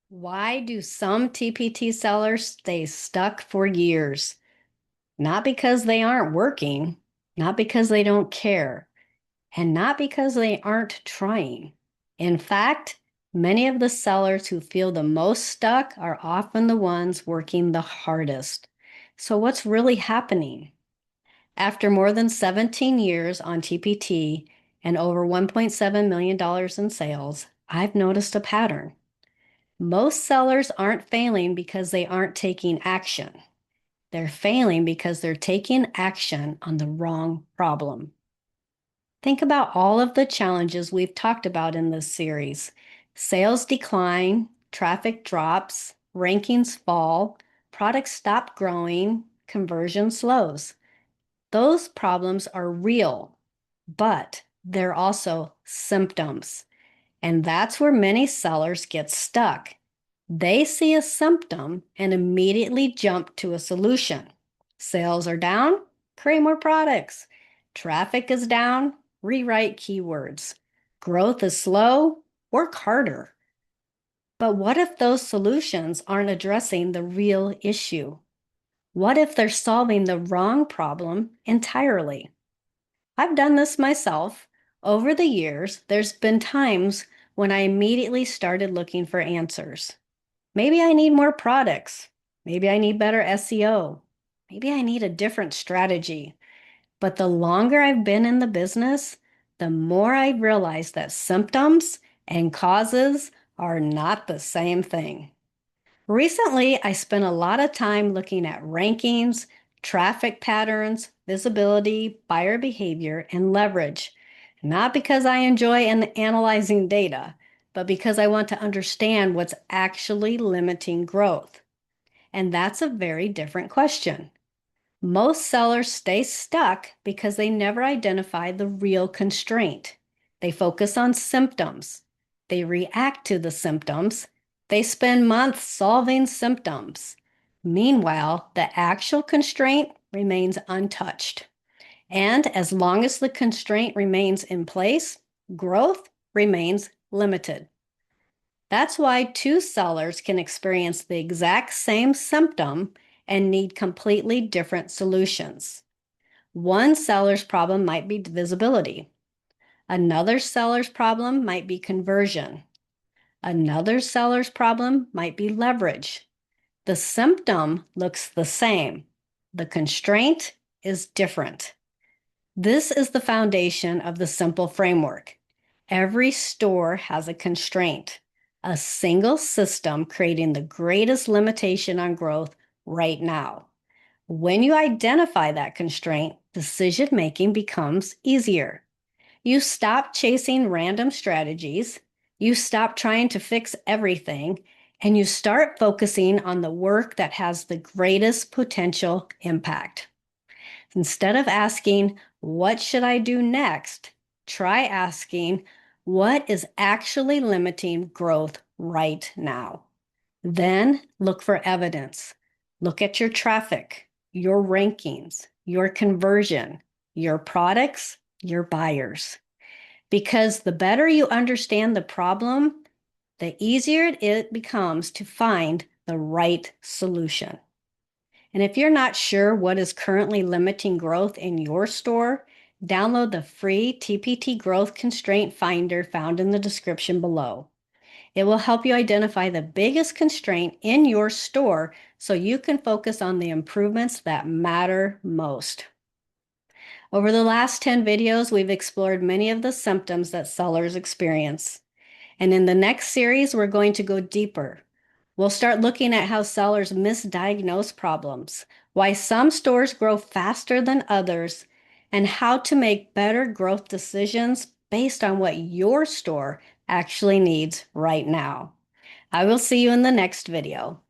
Why do some TPT sellers stay stuck for years? Not because they aren't working, not because they don't care, and not because they aren't trying. In fact, many of the sellers who feel the most stuck are often the ones working the hardest. So, what's really happening? After more than 17 years on TPT and over $1.7 million in sales, I've noticed a pattern. Most sellers aren't failing because they aren't taking action. They're failing because they're taking action on the wrong problem. Think about all of the challenges we've talked about in this series. Sales decline, traffic drops, rankings fall, products stop growing, conversion slows. Those problems are real, but they're also symptoms. And that's where many sellers get stuck. They see a symptom and immediately jump to a solution. Sales are down, create more products. Traffic is down, rewrite keywords. Growth is slow, work harder. But what if those solutions aren't addressing the real issue? What if they're solving the wrong problem entirely? I've done this myself. Over the years, there's been times when I immediately started looking for answers. Maybe I need more products. Maybe I need better SEO. Maybe I need a different strategy. But the longer I've been in the business, the more I realize that symptoms and causes are not the same thing. Recently, I spent a lot of time looking at rankings, traffic patterns, visibility, buyer behavior, and leverage. Not because I enjoy analyzing data, but because I want to understand what's actually limiting growth. And that's a very different question. Most sellers stay stuck because they never identify the real constraint. They focus on symptoms. They react to the symptoms. They spend months solving symptoms. Meanwhile, the actual constraint remains untouched. And as long as the constraint remains in place, growth remains limited. That's why two sellers can experience the exact same symptom and need completely different solutions. One seller's problem might be visibility. Another seller's problem might be conversion. Another seller's problem might be leverage. The symptom looks the same. The constraint is different. This is the foundation of the simple framework. Every store has a constraint, a single system creating the greatest limitation on growth right now. When you identify that constraint, decision making becomes easier. You stop chasing random strategies, you stop trying to fix everything, and you start focusing on the work that has the greatest potential impact. Instead of asking, what should I do next? Try asking, what is actually limiting growth right now? Then look for evidence. Look at your traffic, your rankings, your conversion, your products, your buyers. Because the better you understand the problem, the easier it becomes to find the right solution. And if you're not sure what is currently limiting growth in your store, download the free TPT Growth Constraint Finder found in the description below. It will help you identify the biggest constraint in your store so you can focus on the improvements that matter most. Over the last 10 videos, we've explored many of the symptoms that sellers experience. And in the next series, we're going to go deeper. We'll start looking at how sellers misdiagnose problems, why some stores grow faster than others, and how to make better growth decisions based on what your store actually needs right now. I will see you in the next video.